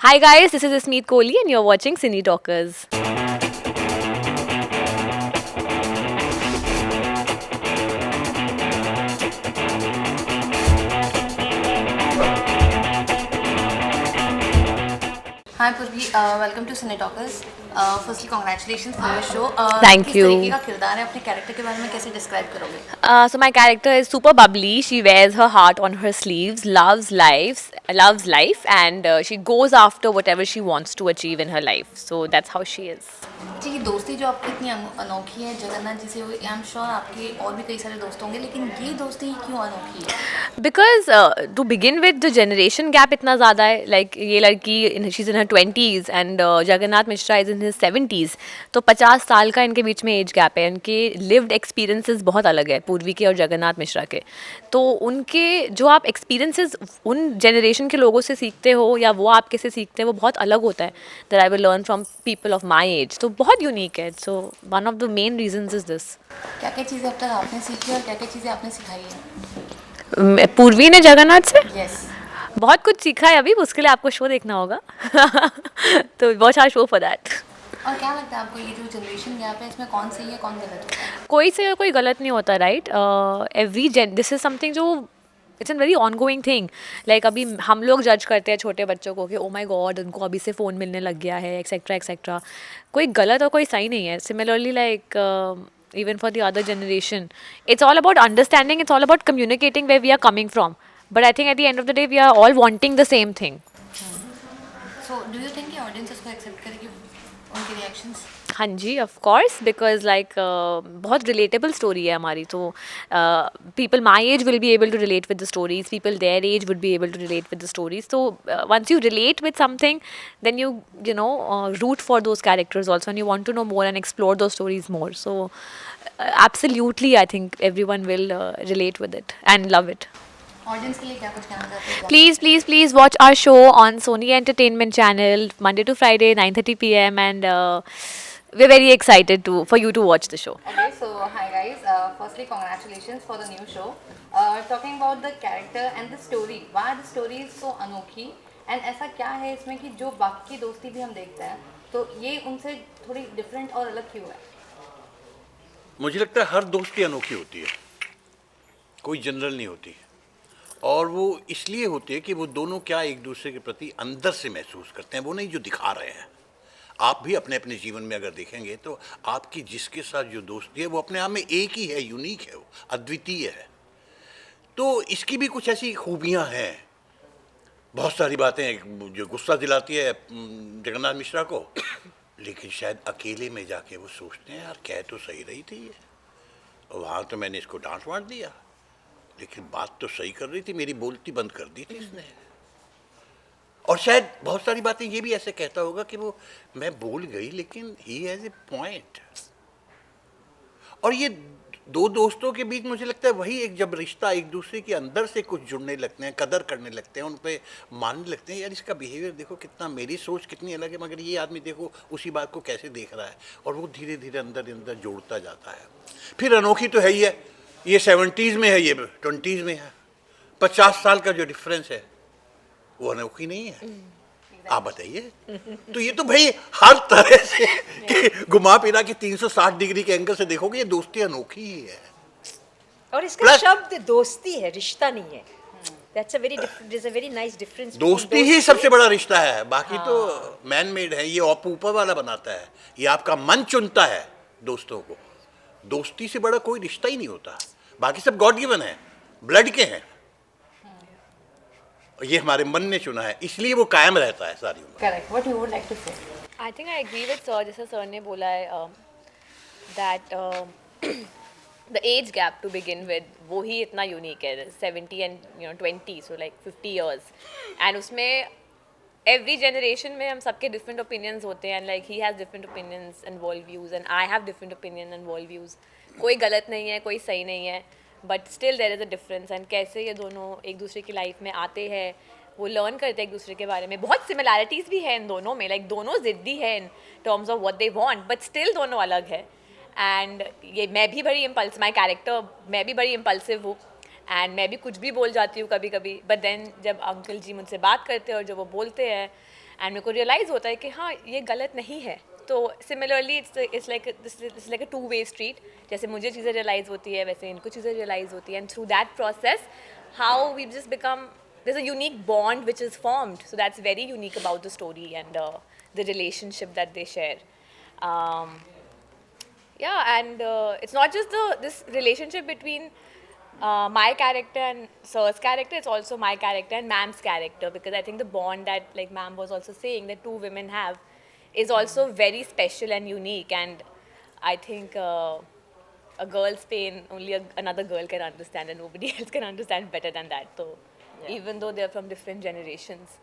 Hi guys, this is Ismeet Kohli and you're watching Cine Talkers. Hi Purvi welcome to Cine Talkers firstly congratulation for your show Thank किस तरीके you. का किरदार है अपने character के बारे में कैसे डिस्क्राइब करोगे So my character is super bubbly. She wears her heart on her sleeves, loves life, and she goes after whatever she wants to achieve in her life. So that's how she is. जी ये दोस्ती जो आपकी इतनी अनोखी है जगन्नाथ जी से हुई I am sure आपके और भी कई सारे दोस्त होंगे लेकिन ये दोस्ती क्यों अनोखी है Because to begin with, the generation gap इतना ज़्यादा है. Like ये लड़की she's in her 20s and Jagannath Mishra is in his 70s. तो 50 साल का इनके बीच में एज गैप है. इनके lived experiences बहुत अलग है पूर्वी के और जगन्नाथ मिश्रा के. तो उनके जो आप experiences उन generation के लोगों से सीखते हो या वो आपके से सीखते हैं वो बहुत अलग होता है. That I will learn from people of my age. तो बहुत unique है. So one of the main reasons is this. क्या क्या चीज़ें अब तक आपने सीखी और क्या क्या चीज़ें आपने सिखाई है पूर्वी ने जगन्नाथ से यस बहुत कुछ सीखा है. अभी उसके लिए आपको शो देखना होगा. तो watch our show for that. और क्या लगता है आपको ये जो जनरेशन गैप है इसमें कौन सही है कौन गलत होता है कोई से कोई गलत नहीं होता, right. Every this is something जो it's an very ongoing thing. Like अभी हम लोग जज करते हैं छोटे बच्चों को कि ओ माई गॉड उनको अभी से फ़ोन मिलने लग गया है एक्सेट्रा एक्सेट्रा. कोई गलत और कोई सही नहीं है. Similarly like even for the other generation, it's all about understanding, it's all about communicating where we are coming from. But I think at the end of the day we are all wanting the same thing. So do you think कि audience इसको accept करेगी उनके reactions हाँ जी, of course, because like बहुत relatable story है हमारी. तो people my age will be able to relate with the stories, people their age would be able to relate with the stories. तो once you relate with something then you know root for those characters also and you want to know more and explore those stories more. So absolutely I think everyone will relate with it and love it. Audience के लिए क्या कुछ कहना चाहते हो Please watch our show on Sony Entertainment Channel Monday to Friday 9:30 p.m. and we're very excited for you to watch the show. Okay, so hi guys. Firstly, congratulations for the new show. Talking about the character and the story, why the story is so अनोखी and ऐसा क्या है इसमें कि जो बाकी दोस्ती भी हम देखते हैं तो ये उनसे थोड़ी डिफरेंट और अलग क्यों है मुझे लगता है हर दोस्ती अनोखी होती है, कोई जनरल नहीं होती. और वो इसलिए होती है कि वो दोनों क्या एक दूसरे के प्रति अंदर से महसूस करते हैं, वो नहीं जो दिखा रहे हैं. आप भी अपने अपने जीवन में अगर देखेंगे तो आपकी जिसके साथ जो दोस्ती है वो अपने आप में एक ही है, यूनिक है, वो अद्वितीय है. तो इसकी भी कुछ ऐसी खूबियाँ हैं, बहुत सारी बातें जो गुस्सा दिलाती है जगन्नाथ मिश्रा को. लेकिन शायद अकेले में जाके वो सोचते हैं यार कह तो सही रही थी ये, वहाँ तो मैंने इसको डांट वाट दिया लेकिन बात तो सही कर रही थी, मेरी बोलती बंद कर दी थी इसने. और शायद बहुत सारी बातें ये भी ऐसे कहता होगा कि वो मैं बोल गई लेकिन ही हैज़ ए पॉइंट. और ये दो दोस्तों के बीच मुझे लगता है वही एक जब रिश्ता एक दूसरे के अंदर से कुछ जुड़ने लगते हैं, कदर करने लगते हैं, उन पे मानने लगते हैं यार इसका बिहेवियर देखो कितना, मेरी सोच कितनी अलग है मगर ये आदमी देखो उसी बात को कैसे देख रहा है. और वो धीरे धीरे अंदर अंदर जोड़ता जाता है. फिर अनोखी तो है ही है, ये 70s में है, ये 20s में है. 50 साल का जो डिफरेंस है वो अनोखी नहीं है. आप बताइए. तो ये तो भाई हर तरह से कि घुमा फिरा के 360 डिग्री के एंगल से देखोगे ये दोस्ती अनोखी ही है. और इसका Plus- शब्द दोस्ती है, रिश्ता नहीं है. That's a very different. There's a very nice difference. between दोस्ती ही सबसे बड़ा रिश्ता है, बाकी तो मैन मेड है, ये आप ऊपर वाला बनाता है, ये आपका मन चुनता है दोस्तों को. दोस्ती से बड़ा कोई रिश्ता ही नहीं होता, बाकी सब गॉड गिवन है, ब्लड के हैं. और ये हमारे मन ने चुना है इसलिए वो कायम रहता है सारी उम्र. Correct what you would like to say I think I agree with sir. जैसे सर ने बोला है that the age gap to begin with वो ही इतना यूनिक है. 70 and 20, so like 50 years. And उसमें every generation में हम सबके different opinions होते हैं and like he has different opinions and world views and I have different opinion and world views. कोई गलत नहीं है, कोई सही नहीं है, but still there is a difference. And कैसे ये दोनों एक दूसरे की लाइफ में आते हैं, वो लर्न करते हैं एक दूसरे के बारे में. बहुत सिमिलैरिटीज़ भी हैं इन दोनों में, लाइक दोनों ज़िद्दी हैं in terms of what they want, but still दोनों अलग है. एंड ये मैं भी बड़ी इम्पल्स, माई कैरेक्टर मैं भी बड़ी इम्पल्सिव हूँ एंड मैं भी कुछ भी बोल जाती हूँ कभी कभी. बट देन जब अंकल जी मुझसे बात करते हैं और जब वो बोलते हैं एंड मेरे को रियलाइज़ होता है कि हाँ ये गलत नहीं है. तो similarly it's like a two way street. जैसे मुझे चीज़ें रियलाइज़ होती है वैसे इनको चीज़ें रियलाइज़ होती है, and through that process how we just become, there's a unique bond which is formed. So that's very unique about the story and the relationship that they share. Um, yeah, and it's not just this relationship between my character and Sir's character. It's also my character and Ma'am's character, because I think the bond that, like Ma'am was also saying, that two women have is also very special and unique. And I think a girl's pain only another girl can understand, and nobody else can understand better than that. So even though they're from different generations,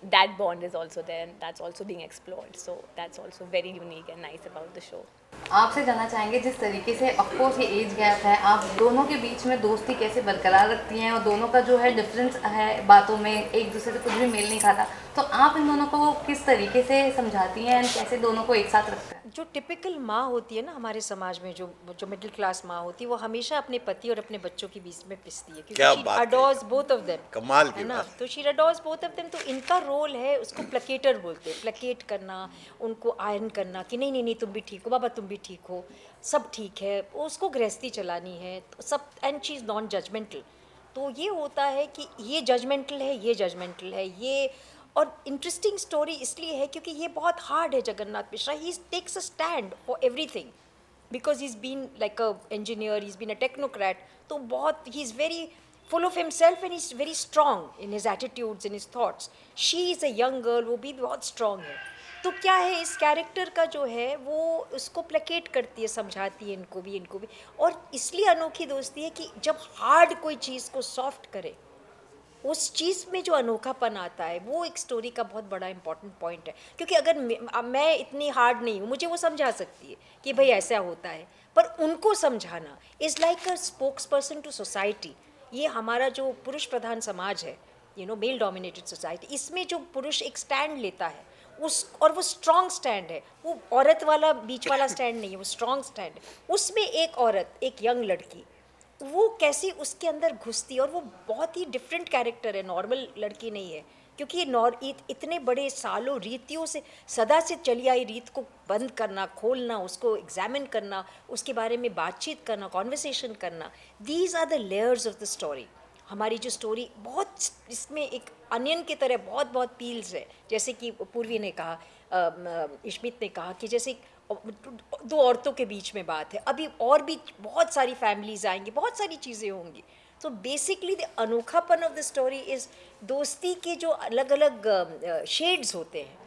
that bond is also there, and that's also being explored. So that's also very unique and nice about the show. आपसे जानना चाहेंगे जिस तरीके से of course ये age gap है, आप दोनों के बीच में दोस्ती कैसे बरकरार रखती हैं, और दोनों का जो है डिफरेंस है बातों में, एक दूसरे से कुछ भी मेल नहीं खाता, तो आप इन दोनों को किस तरीके से समझाती हैं एंड कैसे दोनों को एक साथ रखते हैं? जो टिपिकल माँ होती है ना हमारे समाज में, जो मिडिल क्लास माँ होती है, वो हमेशा अपने पति और अपने बच्चों के बीच में पिसती है, क्या क्योंकि बात शी है। Adores both of them. कमाल की है ना, बात। तो she adores both of them. तो इनका रोल है, उसको प्लेकेटर बोलते हैं, प्लेकेट करना, उनको आयरन करना कि नहीं नहीं नहीं तुम भी ठीक हो बाबा, तुम भी ठीक हो, सब ठीक है, उसको गृहस्थी चलानी है, तो सब. And she is non judgemental. तो ये होता है कि ये जजमेंटल है, ये जजमेंटल है, ये. और इंटरेस्टिंग स्टोरी इसलिए है क्योंकि ये बहुत हार्ड है. Jagannath Mishra, he takes a stand for everything, because he is been like a engineer, he's been a technocrat. तो बहुत, he is very full of himself and he's very strong in his attitudes, in his thoughts. She is a young girl, वो भी बहुत strong है. तो क्या है, इस कैरेक्टर का जो है वो उसको प्लेकेट करती है, समझाती है इनको भी, इनको भी. और इसलिए अनोखी दोस्ती है कि जब हार्ड कोई चीज़ को सॉफ्ट करे, उस चीज़ में जो अनोखापन आता है, वो एक स्टोरी का बहुत बड़ा इंपॉर्टेंट पॉइंट है. क्योंकि अगर मैं इतनी हार्ड नहीं हूँ, मुझे वो समझा सकती है कि भाई ऐसा होता है, पर उनको समझाना is like a spokesperson to society. ये हमारा जो पुरुष प्रधान समाज है, मेल डोमिनेटेड सोसाइटी, इसमें जो पुरुष एक स्टैंड लेता है, और वो स्ट्रॉन्ग स्टैंड है, वो औरत वाला बीच वाला स्टैंड नहीं है, वो स्ट्रॉन्ग स्टैंड है. उसमें एक औरत, एक यंग लड़की, वो कैसी उसके अंदर घुसती है, और वो बहुत ही डिफरेंट कैरेक्टर है, नॉर्मल लड़की नहीं है. क्योंकि ये इतने बड़े सालों रीतियों से, सदा से चली आई रीत को बंद करना, खोलना, उसको एग्जामिन करना, उसके बारे में बातचीत करना, कॉन्वर्सेशन करना, these are the layers of the story. हमारी जो स्टोरी बहुत, इसमें एक अनियन की तरह बहुत बहुत पील्स है. जैसे कि पूर्वी ने कहा, इश्मित ने कहा कि जैसे दो औरतों के बीच में बात है, अभी और भी बहुत सारी फैमिलीज आएंगी, बहुत सारी चीज़ें होंगी. तो बेसिकली द अनोखापन ऑफ द स्टोरी इज़ दोस्ती के जो अलग अलग शेड्स होते हैं.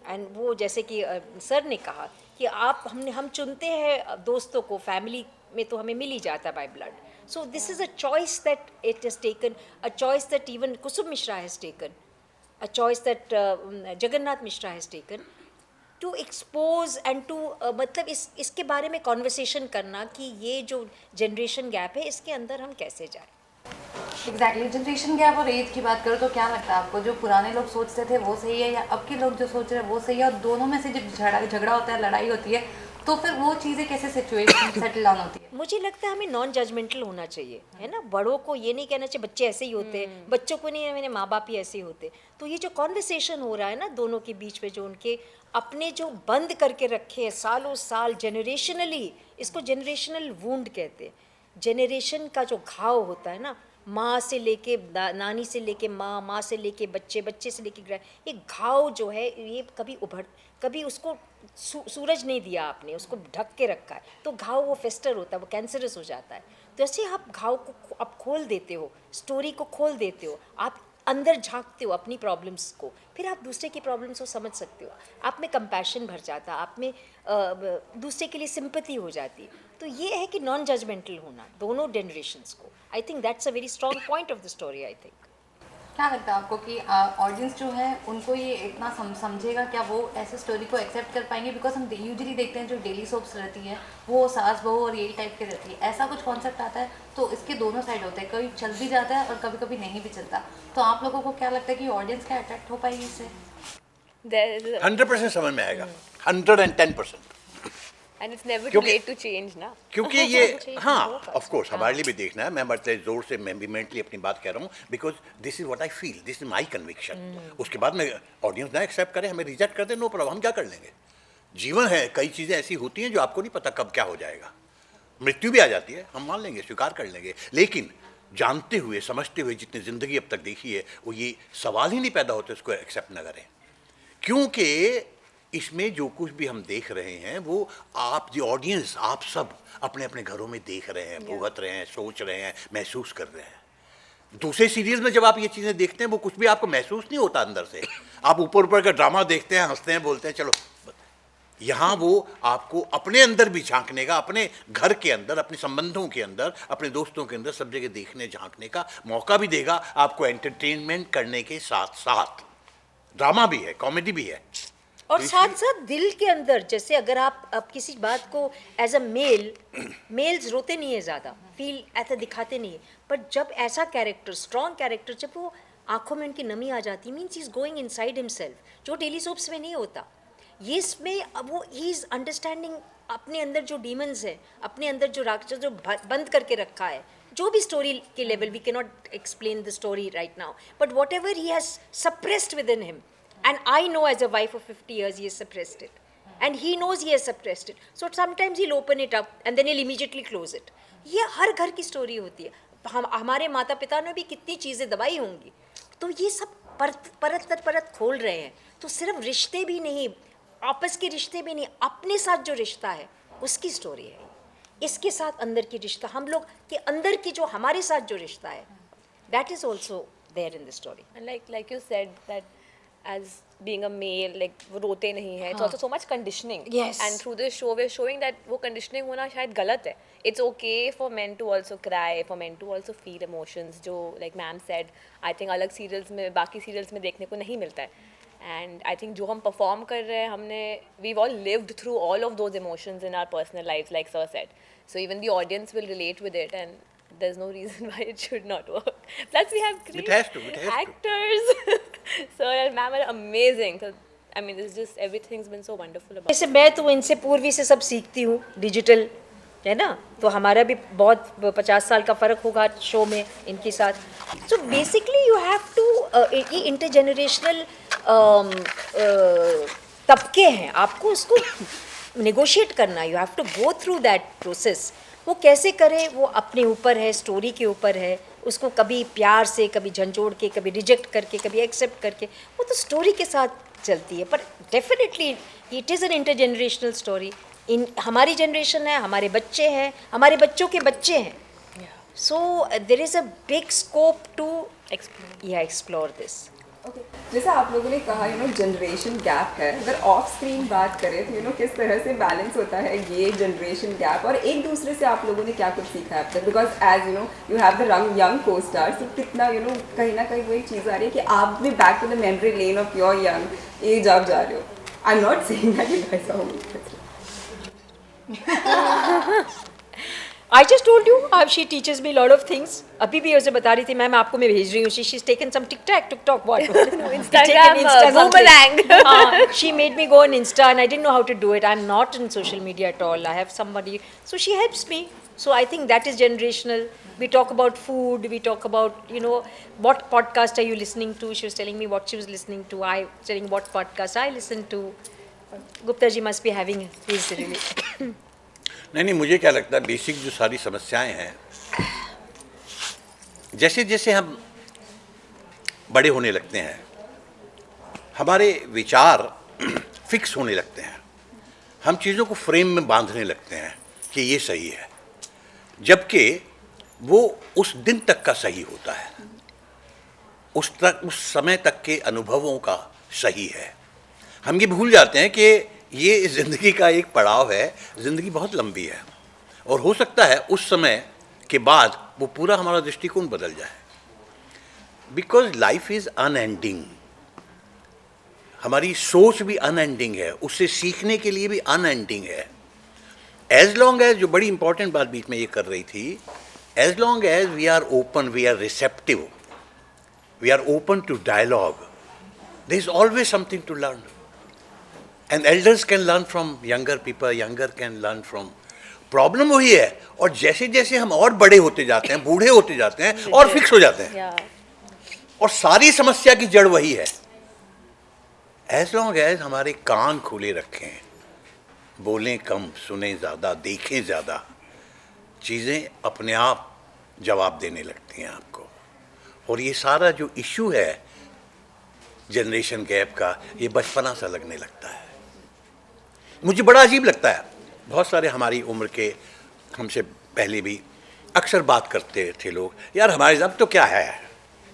एंड वो जैसे कि सर ने कहा कि हम चुनते हैं दोस्तों को, फैमिली में तो हमें मिल ही जाता है by blood. So this is a choice that it has taken, a choice that even Kusum Mishra has taken, a choice that Jagannath Mishra has taken to expose and to मतलब इसके बारे में कॉन्वर्सेशन करना कि ये जो जनरेशन गैप है, इसके अंदर हम कैसे जाएं. एग्जैक्टली. जनरेशन गैप और एज की बात करो तो क्या लगता है आपको, जो पुराने लोग सोचते थे वो सही है, या अब के लोग जो सोच रहे हैं वो सही है, और दोनों में से जब झगड़ा होता है, लड़ाई होती है, तो फिर वो चीज़ें कैसे सिचुएशन सेटल डाउन होती है? मुझे लगता है हमें नॉन जजमेंटल होना चाहिए, है ना. बड़ों को ये नहीं कहना चाहिए बच्चे ऐसे ही होते हैं, बच्चों को नहीं, मेरे माँ बाप ही ऐसे ही होते. तो ये जो कॉन्वर्सेशन हो रहा है ना दोनों के बीच में, जो उनके अपने जो बंद करके रखे हैं सालों साल, जनरेशनली, इसको जनरेशनल वूंड कहते हैं. जनरेशन का जो घाव होता है ना, माँ से लेके नानी से लेके माँ, माँ से लेके बच्चे, बच्चे से लेके ये घाव जो है, ये कभी उसको सूरज नहीं दिया आपने, उसको ढक के रखा है, तो घाव वो फेस्टर होता है, वो कैंसरस हो जाता है. तो ऐसे आप घाव को आप खोल देते हो, स्टोरी को खोल देते हो, आप अंदर झांकते हो अपनी प्रॉब्लम्स को, फिर आप दूसरे की प्रॉब्लम्स को समझ सकते हो, आप में कंपैशन भर जाता है, आप में दूसरे के लिए सिंपैथी हो जाती है. तो ये है कि नॉन जजमेंटल होना दोनों जनरेशन्स को. I think that's a very strong point of the story. I think क्या लगता है आपको कि ऑडियंस जो है उनको ये इतना समझेगा, क्या वो ऐसे स्टोरी को एक्सेप्ट कर पाएंगे? बिकॉज हम यूजुअली देखते हैं जो डेली सोप्स रहती है वो सास बहू और यही टाइप की रहती है, ऐसा कुछ कॉन्सेप्ट आता है तो इसके दोनों साइड होते हैं, कभी चल भी जाता है और कभी कभी नहीं भी चलता. तो आप लोगों को क्या लगता है कि ऑडियंस क्या अट्रैक्ट हो पाएगी इससे? 100% समझ में आएगा, 110%. And it's never too क्योंकि- late to change, ना? क्योंकि ये Change हाँ होगा। ऑफ कोर्स हमारे लिए भी देखना है, मैं बड़े जोर से मैं भी मेंटली अपनी बात कह रहा हूँ, because this is what I feel, this is my conviction. उसके बाद में ऑडियंस ना एक्सेप्ट करे, हमें रिजेक्ट कर दे, नो प्रॉब्लम, हम क्या कर लेंगे? जीवन है, कई चीज़ें ऐसी होती हैं जो आपको नहीं पता कब क्या हो जाएगा, मृत्यु भी आ जाती है, हम मान लेंगे, स्वीकार कर लेंगे, लेकिन जानते हुए समझते हुए जितनी ज़िंदगी अब तक देखी है, वो ये सवाल ही नहीं पैदा होते उसको एक्सेप्ट न करें, क्योंकि इसमें जो कुछ भी हम देख रहे हैं वो आप दी ऑडियंस, आप सब अपने अपने घरों में देख रहे हैं, भुगत रहे हैं, सोच रहे हैं, महसूस कर रहे हैं। दूसरे सीरीज में जब आप ये चीज़ें देखते हैं वो कुछ भी आपको महसूस नहीं होता अंदर से, आप ऊपर ऊपर का ड्रामा देखते हैं, हंसते हैं, बोलते हैं चलो। यहाँ वो आपको अपने अंदर भी झांकने का, अपने घर के अंदर, अपने संबंधों के अंदर, अपने दोस्तों के अंदर, सब जगह देखने झांकने का मौका भी देगा, आपको एंटरटेनमेंट करने के साथ साथ ड्रामा भी है, कॉमेडी भी है, और साथ साथ दिल के अंदर, जैसे अगर आप किसी बात को एज अ मेल्स रोते नहीं है ज़्यादा, फील ऐसा दिखाते नहीं है, पर जब ऐसा कैरेक्टर, स्ट्रॉन्ग कैरेक्टर, जब वो आंखों में उनकी नमी आ जाती, means is going inside himself, जो डेली सोप्स में नहीं होता। ये इसमें अब वो ही इज़ अंडरस्टैंडिंग अपने अंदर जो डीमंस है, अपने अंदर जो राक्षस जो बंद करके रखा है, जो भी स्टोरी के level, we can not explain the story right now, but whatever he has suppressed within him, and I know as a wife of 50 years he has suppressed it, and he knows he has suppressed it, so sometimes he'll open it up and then he'll immediately close it. ये हर घर की story होती है, हमारे माता पिता ने भी कितनी चीज़ें दबाई होंगी, तो ये सब परत दर परत खोल रहे हैं। तो सिर्फ रिश्ते भी नहीं, आपस के रिश्ते भी नहीं, अपने साथ जो रिश्ता है उसकी स्टोरी है, इसके साथ अंदर की रिश्ता, हम लोग के अंदर की जो हमारे साथ जो रिश्ता है, that is also there in the story. And like you said that as being a male, like वो रोते नहीं है, it's also so much conditioning. Yes. And through this show we're showing that वो conditioning होना शायद गलत है. It's okay for men to also cry, for men to also feel emotions, जो like ma'am said, I think अलग serials में, बाकी serials में देखने को नहीं मिलता है. And I think जो हम perform कर रहे हैं, हमने we've all lived through all of those emotions in our personal lives, like Sir said. So even the audience will relate with it, and there's no reason why it should not work. Plus we have great has to, it has to. actors. Sir and ma'am are amazing. So I mean, it's just everything's been so wonderful about. जैसे मैं तो इनसे पूर्वी से सब सीखती हूँ, digital है ना, तो हमारा भी बहुत 50 साल का फ़र्क होगा शो में इनके साथ। So basically you have to, ये इंटरजेनरेशनल तबके हैं, आपको उसको नेगोशिएट करना, you have to go through that process. वो कैसे करें वो अपने ऊपर है, स्टोरी के ऊपर है, उसको कभी प्यार से, कभी झंझोड़ के, कभी रिजेक्ट करके, कभी एक्सेप्ट करके, वो तो स्टोरी के साथ चलती है। पर definitely it is an intergenerational story. In हमारी जनरेशन है, हमारे बच्चे हैं, हमारे बच्चों के बच्चे हैं, so there is a big scope to explore this. Okay, जैसा आप लोगों ने कहा जनरेशन गैप है, अगर ऑफ स्क्रीन बात करें तो किस तरह से बैलेंस होता है ये जनरेशन गैप, और एक दूसरे से आप लोगों ने क्या कुछ सीखा है अब तक? Because as you have the young costars, तो कितना कहीं ना कहीं वो एक चीज़ आ रही है कि आप भी back to the memory lane of your young age आप जा रहे हो। I am not saying that you guys are I just told you, she teaches me a lot of things. अभी भी उसे बता रही थी, मैम आपको मैं भेज रही हूँ, she's taken some TikTok, what? Instagram, boomerang. She made me go on Insta and I didn't know how to do it. I'm not in social media at all. I have somebody, so she helps me. So I think that is generational. We talk about food, we talk about, what podcast are you listening to? She was telling me what she was listening to. I was telling what podcast I listen to. Gupta ji must be having his really. नहीं, मुझे क्या लगता है, basic जो सारी समस्याएं हैं, जैसे जैसे हम बड़े होने लगते हैं, हमारे विचार फिक्स होने लगते हैं, हम चीज़ों को फ्रेम में बांधने लगते हैं कि ये सही है, जबकि वो उस दिन तक का सही होता है, उस समय तक के अनुभवों का सही है। हम ये भूल जाते हैं कि ये ज़िंदगी का एक पड़ाव है, ज़िंदगी बहुत लंबी है, और हो सकता है उस समय के बाद वो पूरा हमारा दृष्टिकोण बदल जाए, बिकॉज लाइफ इज़ अनएंडिंग। हमारी सोच भी अनएंडिंग है, उससे सीखने के लिए भी अनएंडिंग है। एज लॉन्ग एज, जो बड़ी इंपॉर्टेंट बात बीच में ये कर रही थी, as long as we are open, we are receptive, we are open to dialogue, there is always something to learn. And elders can learn from younger people, younger can learn from. Problem वही है, और जैसे जैसे हम और बड़े होते जाते हैं, बूढ़े होते जाते हैं और फिक्स हो जाते हैं, Yeah. और सारी समस्या की जड़ वही है। एज लॉन्ग एज हमारे कान खुले रखें, बोलें कम, सुने ज़्यादा, देखें ज़्यादा, चीज़ें अपने आप जवाब देने लगती हैं आपको। और ये सारा जो इशू है जनरेशन गैप का, ये बचपना सा लगने लगता है। मुझे बड़ा अजीब लगता है, बहुत सारे हमारी उम्र के, हमसे पहले भी अक्सर बात करते थे लोग, यार हमारे अब तो क्या है,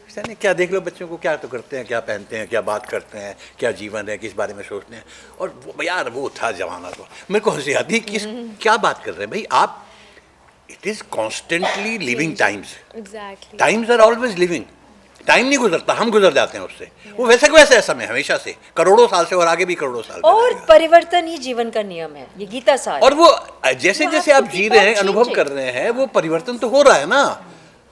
नहीं क्या देख लो बच्चों को, क्या तो करते हैं, क्या पहनते हैं, क्या बात करते हैं, क्या जीवन है, किस बारे में सोचते हैं। और यार वो था जमाना, तो मेरे को हंसी आती है कि क्या बात कर रहे हैं भाई आप। It is constantly living times, Exactly. Times are always living. Time नहीं गुजरता, हम गुजर जाते हैं उससे। वो वैसे का वैसा है समय, हमेशा से, करोड़ों साल से, और आगे भी करोड़ों साल और रहेगा। परिवर्तन ही जीवन का नियम है, ये गीता सार और है। वो जैसे You जैसे have आप to जी keep रहे on हैं, अनुभव changing. कर रहे हैं, वो परिवर्तन तो हो रहा है ना,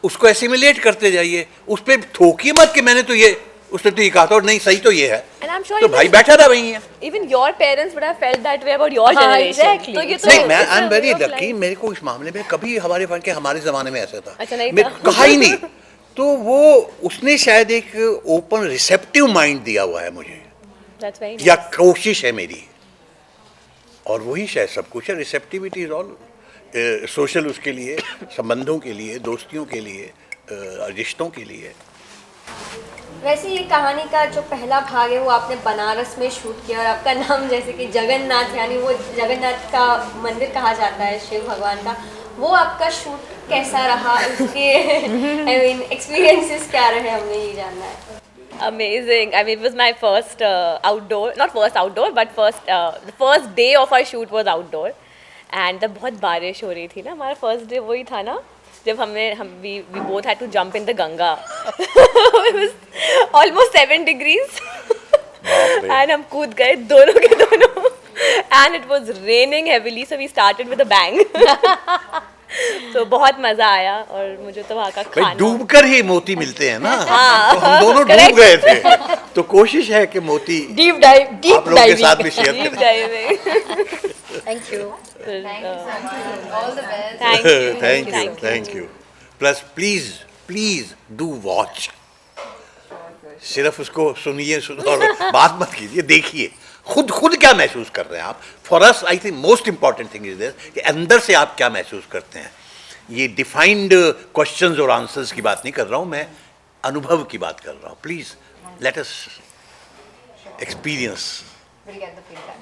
उसको एसिमिलेट करते जाइए। उस पर थोकिए मत कि मैंने तो ये, उसने तो ये कहा था और नहीं सही तो ये है, And I'm sure तो even- भाई बैठा रहा वही है। Even your parents would have felt that way about your हाँ, generation. exactly. तो ये तो नहीं, मैं it's I a am very way of lucky, life. मेरे को इस मामले में कभी हमारे फन के हमारे ज़माने में ऐसा था, अच्छा, नहीं मैं था। कहा ही नहीं। तो वो उसने शायद एक ओपन रिसेप्टिव माइंड दिया हुआ है मुझे, That's very या nice. कोशिश है मेरी, और वही शायद सब कुछ है। रिसेप्टिविटी इज ऑल सोशल, उसके लिए, संबंधों के लिए, दोस्तियों के लिए, रिश्तों के लिए। वैसे ये कहानी का जो पहला भाग है वो आपने बनारस में शूट किया, और आपका नाम जैसे कि जगन्नाथ, यानी वो जगन्नाथ का मंदिर कहा जाता है शिव भगवान का, वो आपका शूट कैसा रहा, उसके आई मीन एक्सपीरियंसेस क्या रहे, हमें ये जानना है। Amazing. I mean, it was my first outdoor, not first outdoor, but the first day of our shoot was outdoor. And तब बहुत बारिश हो रही थी ना, हमारा first day वही था ना, जब we both had to jump in the Ganga. It was almost 7 degrees. बाप रे। And हम कूद गए दोनों के दोनों. And it was raining heavily, so we started with a bang. तो बहुत मजा आया, और मुझे तो वहाँ का भाई खाना, डूबकर ही मोती मिलते हैं ना, हाँ। तो हम दोनों डूब Correct. गए थे, तो कोशिश है कि मोती डीप डाइव, आप डीप लोगों के साथ भी डाइविंग। शेयर deep करें। diving. Thank you. Thank you so much. All the best. Thank you. Thank you. Plus please do watch, सिर्फ उसको सुनिए और बात मत कीजिए, देखिए खुद क्या महसूस कर रहे हैं आप। For us I think most important thing is this कि अंदर से आप क्या महसूस करते हैं। ये डिफाइंड क्वेश्चंस और आंसर्स की बात नहीं कर रहा हूँ मैं, अनुभव की बात कर रहा हूँ। Please let us experience. We'll get the feedback.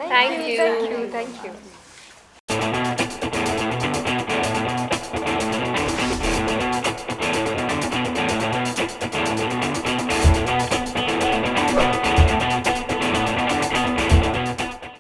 Thank you. Thank you.